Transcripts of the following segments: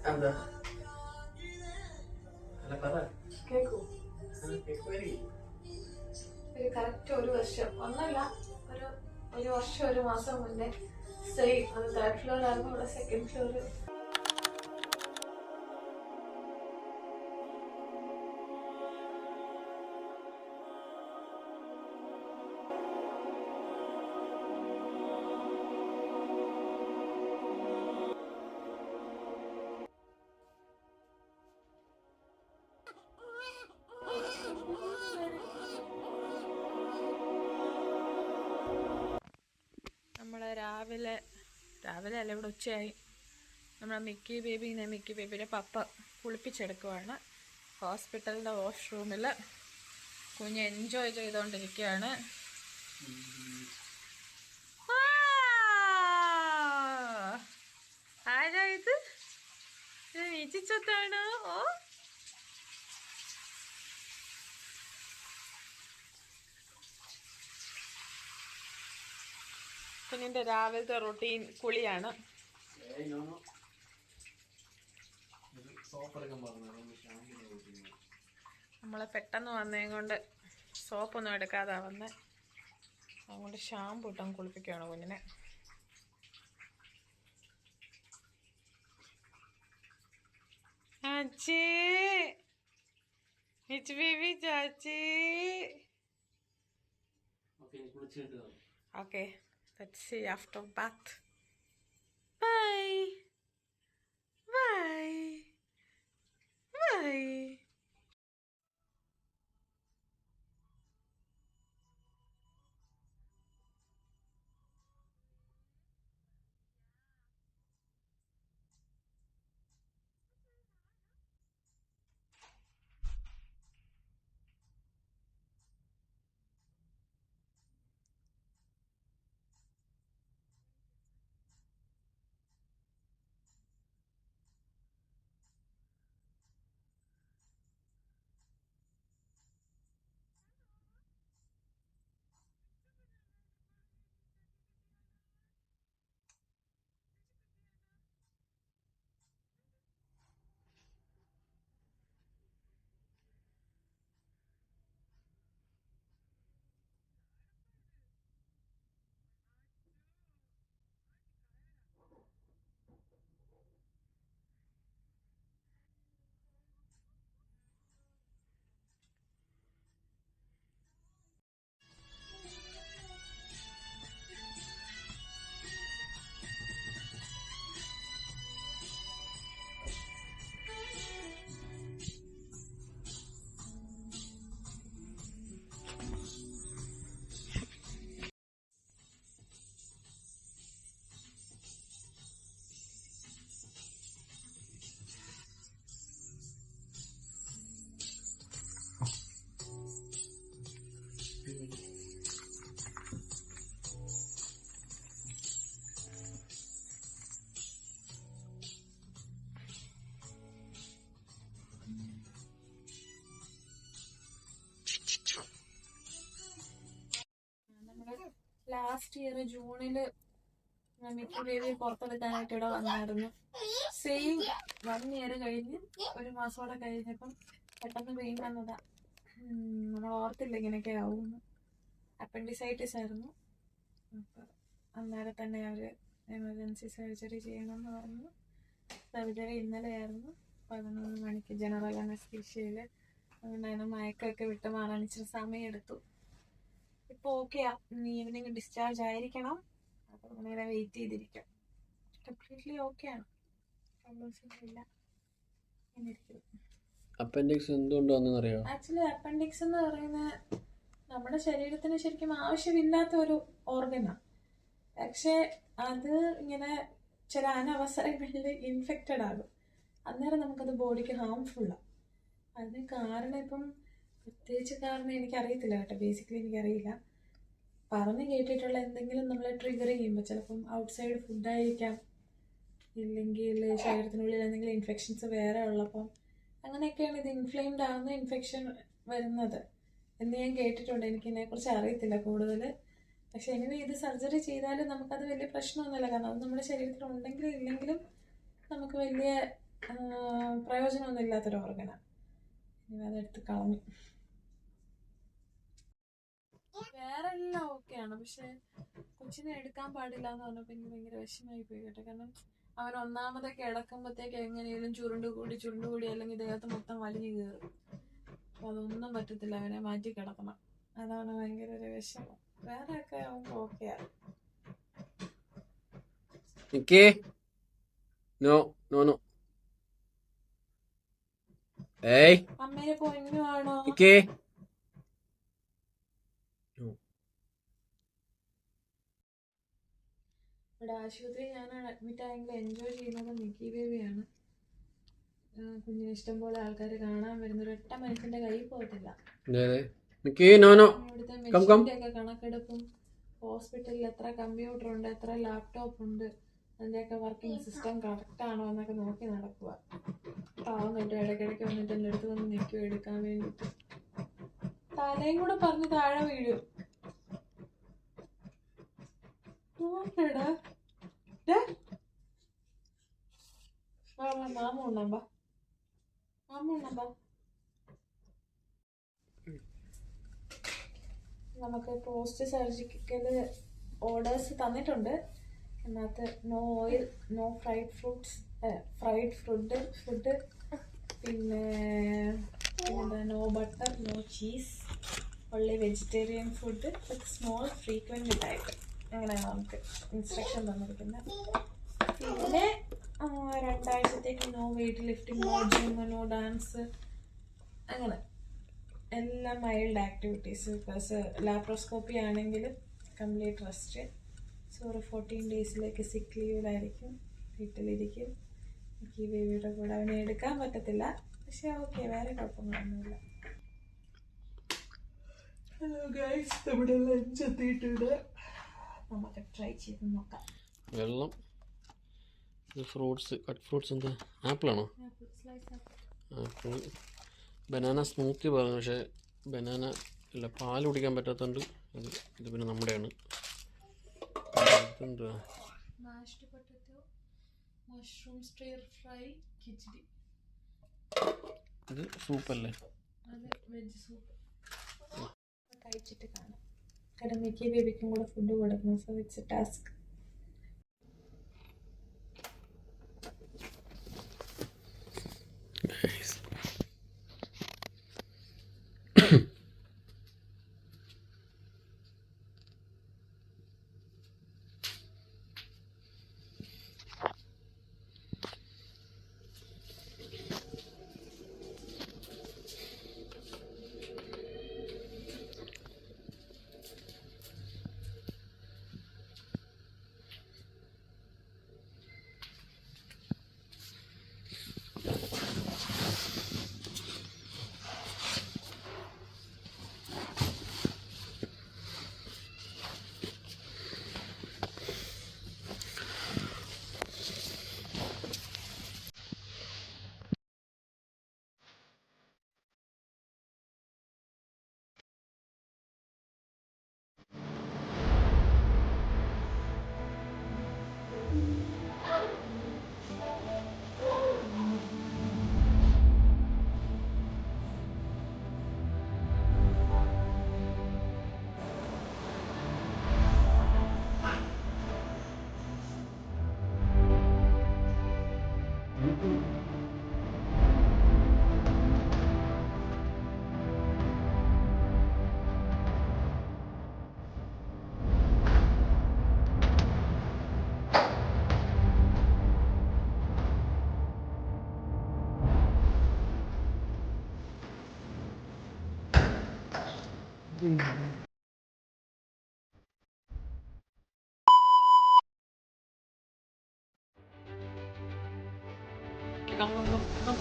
എന്താ കേക്കൂ? ഒരു കറക്റ്റ് ഒരു വർഷം ഒന്നല്ല, ഒരു വർഷം ഒരു മാസം മുന്നേ സെയിം, അത് തേർഡ് ഫ്ലോർ ആയിരുന്നു, ഇവിടെ സെക്കൻഡ് ഫ്ലോർ. നമ്മൾ രാവിലെ അല്ല, ഇവിടെ ഉച്ചയായി. നമ്മളെ മിക്കി ബേബിയുടെ പപ്പ കുളിപ്പിച്ചെടുക്കുവാണ്. ഹോസ്പിറ്റലിൻ്റെ വാഷ്റൂമിൽ കുഞ്ഞ് എൻജോയ് ചെയ്തുകൊണ്ടിരിക്കുകയാണ്. ആരാ ഇത്? വീച്ചിച്ചൊത്താണോ? ഓ, കുഞ്ഞിൻ്റെ രാവിലത്തെ റൊട്ടീൻ കുളിയാണ്. നമ്മളെ പെട്ടെന്ന് വന്നേ കൊണ്ട് സോപ്പൊന്നും എടുക്കാതെ വന്നേ, അതുകൊണ്ട് ഷാമ്പു ഇട്ടും കുളിപ്പിക്കുകയാണ് കുഞ്ഞിനെ. ചാച്ചി, ബേബി ചാച്ചി. Okay, let's see after bath. Bye. Bye. Bye. Last year ജൂണില് മിക്കി ബേബി പുറത്തെടുക്കാനായിട്ട് ഇവിടെ വന്നായിരുന്നു. സെയിം 1 ഇയർ കഴിഞ്ഞ് ഒരു മാസത്തോടെ കഴിഞ്ഞപ്പം പെട്ടെന്ന് പെയിൻ വന്നതാ. നമ്മൾ ഓർത്തില്ല ഇങ്ങനെയൊക്കെ ആവുമെന്ന്. അപ്പൻഡിസൈറ്റിസ് ആയിരുന്നു. അപ്പം അന്നേരം തന്നെ അവര് എമർജൻസി സർജറി ചെയ്യണമെന്ന് പറഞ്ഞു. സർജറി ഇന്നലെയായിരുന്നു 11 മണിക്ക് ജനറൽ അനസ്തീഷ്യയില്. അതുകൊണ്ടാണ് മയക്കൊക്കെ വിട്ട് മാറാൻ ഇച്ചിരി സമയമെടുത്തു. ഇപ്പോൾ ഓക്കെയാ. ഈവനിങ് ഡിസ്ചാർജ് ആയിരിക്കണം. അപ്പോൾ അങ്ങനെ വെയിറ്റ് ചെയ്തിരിക്കാം. കംപ്ലീറ്റ്ലി ഓക്കെയാണ്, പ്രോബ്ലംസ് ഒന്നും ഇല്ല. ഇരിക്കും. അപ്പൻഡിക്സ് എന്തുകൊണ്ടാണെന്നറിയോ? ആക്ച്വലി അപ്പൻഡിക്സ് എന്ന് പറയുന്ന നമ്മുടെ ശരീരത്തിന് ശരിക്കും ആവശ്യമില്ലാത്ത ഒരു ഓർഗനാണ്. പക്ഷെ അത് ഇങ്ങനെ ചില അനവസരങ്ങളിൽ ഇൻഫെക്റ്റഡ് ആകും. അന്നേരം നമുക്കത് ബോഡിക്ക് ഹാംഫുള്ളാണ്. അതിന് കാരണം ഇപ്പം പ്രത്യേകിച്ച് കാരണം എനിക്കറിയത്തില്ല കേട്ടോ, ബേസിക്കലി എനിക്കറിയില്ല. പറഞ്ഞു കേട്ടിട്ടുള്ള എന്തെങ്കിലും നമ്മളെ ട്രിഗർ ചെയ്യുമ്പോൾ ചിലപ്പം ഔട്ട്സൈഡ് ഫുഡായിരിക്കാം, ഇല്ലെങ്കിൽ ശരീരത്തിനുള്ളിൽ എന്തെങ്കിലും ഇൻഫെക്ഷൻസ് വേറെ ഉള്ളപ്പം അങ്ങനെയൊക്കെയാണ് ഇത് ഇൻഫ്ലെയിംഡ് ആവുന്ന ഇൻഫെക്ഷൻ വരുന്നത് എന്ന് ഞാൻ കേട്ടിട്ടുണ്ട്. എനിക്കിതിനെക്കുറിച്ച് അറിയത്തില്ല കൂടുതൽ. പക്ഷെ എങ്ങനെ ഇത് സർജറി ചെയ്താലും നമുക്കത് വലിയ പ്രശ്നമൊന്നുമില്ല. കാരണം അത് നമ്മുടെ ശരീരത്തിൽ ഉണ്ടെങ്കിലും ഇല്ലെങ്കിലും നമുക്ക് വലിയ പ്രയോജനമൊന്നും ഇല്ലാത്തൊരു ഓർഗനാണ്. ഇനി അതെടുത്ത് കളഞ്ഞു. വേറെ എല്ലാം ഓക്കെയാണ്, പക്ഷെ കൊച്ചിനെ എടുക്കാൻ പാടില്ല എന്ന് പറഞ്ഞപ്പോൾ എനിക്ക് ഭയങ്കര വിഷമമായി പോയി കേട്ടോ. കാരണം അവൻ ഒന്നാമതൊക്കെ കിടക്കുമ്പോഴത്തേക്ക് എങ്ങനെയും ചുരുണ്ടുകൂടി അല്ലെങ്കിൽ ദേഹത്ത് മൊത്തം വലിഞ്ഞു കയറും. അപ്പൊ അതൊന്നും പറ്റത്തില്ല, അവനെ മാറ്റി കിടക്കണം. അതാണ് ഭയങ്കര ഒരു വിഷമം. വേറെ ഒക്കെ അവർക്ക് ഓക്കെയാണ്. അമ്മേനെ പൊന്നുവാണോ? ഇവിടെ ആശുപത്രി ഞാനാണ് അഡ്മിറ്റ് ആയെങ്കിൽ എൻജോയ് ചെയ്യുന്നത് മിക്കി ബേബിയാണ്. കുഞ്ഞിന് ഇഷ്ടം പോലെ ആൾക്കാർ കാണാൻ വരുന്ന ഒരൊറ്റ മനുഷ്യന്റെ കൈ പോകത്തില്ല. ഇവിടുത്തെ മെഷീൻ്റെ ഒക്കെ കണക്കെടുപ്പും ഹോസ്പിറ്റലിൽ എത്ര കമ്പ്യൂട്ടർ ഉണ്ട്, എത്ര ലാപ്ടോപ്പ് ഉണ്ട്, അതിൻ്റെയൊക്കെ വർക്കിംഗ് സിസ്റ്റം കറക്റ്റ് ആണോ എന്നൊക്കെ നോക്കി നടക്കുക. പാവം കേട്ടോ, ഇടയ്ക്കിടയ്ക്ക് വന്നിട്ട് എൻ്റെ അടുത്ത് വന്ന് നിൽക്കും എടുക്കാൻ വേണ്ടിയിട്ട്. തലയും കൂടെ പറഞ്ഞ് താഴെ വീഴും. നമുക്ക് പോസ്റ്റ് സർജിക്കല് ഓർഡേഴ്സ് തന്നിട്ടുണ്ട്. അതിനകത്ത് no oil, no fried food, പിന്നെ പിന്നെന്താ, no butter, no cheese, only vegetarian food with small frequent diet. അങ്ങനെയാണ് നമുക്ക് ഇൻസ്ട്രക്ഷൻ തന്നിരിക്കുന്നത്. പിന്നെ 2 ആഴ്ചത്തേക്ക് no weight lifting, no gym, no dance, അങ്ങനെ എല്ലാം മൈൽഡ് ആക്ടിവിറ്റീസ്. ബിക്കോസ് ലാപ്രോസ്കോപ്പി ആണെങ്കിൽ കംപ്ലീറ്റ് റെസ്റ്റ്. സോ ഒരു 14 ഡേയ്സിലേക്ക് സിക്ക് ലീവിലായിരിക്കും, വീട്ടിലിരിക്കും. എനിക്ക് ഈ ബേബിയുടെ കൂടെ അവനെ എടുക്കാൻ പറ്റത്തില്ല, പക്ഷെ ഓക്കെ, വേറെ കുഴപ്പങ്ങളൊന്നുമില്ല. ഹലോ ഗൈസ്, നമ്മുടെ ലഞ്ച് എത്തിയിട്ടുണ്ട്. നമുക്ക് ട്രൈ ചെയ്ത് നോക്കാം. വെള്ളം, ഫ്രൂട്ട്സ്, കട്ട് ഫ്രൂട്ട്സ്, എന്താ ആപ്പിളാണോ? ആപ്പിൾ. ബനാന സ്മൂത്തി പറഞ്ഞു, പക്ഷേ ബനാന ഇല്ല, പാൽ കുടിക്കാൻ പറ്റാത്തതുകൊണ്ട് ഇത് പിന്നെ നമ്മുടെയാണ്. ഇതെന്തുവാ? Mashed potato, mushroom stir fry, kichadi. ഇത് സൂപ്പല്ലേ? അത് വെജ് സൂപ്പ്. കഴിച്ചിട്ട് കാണാം. കാരണം മിക്കി ബേബിക്കും കൂടെ ഫുഡ് കൊടുക്കണം, so it's A task. Come, come, come, come.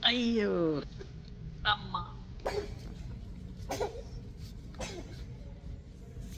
അയ്യോ അമ്മ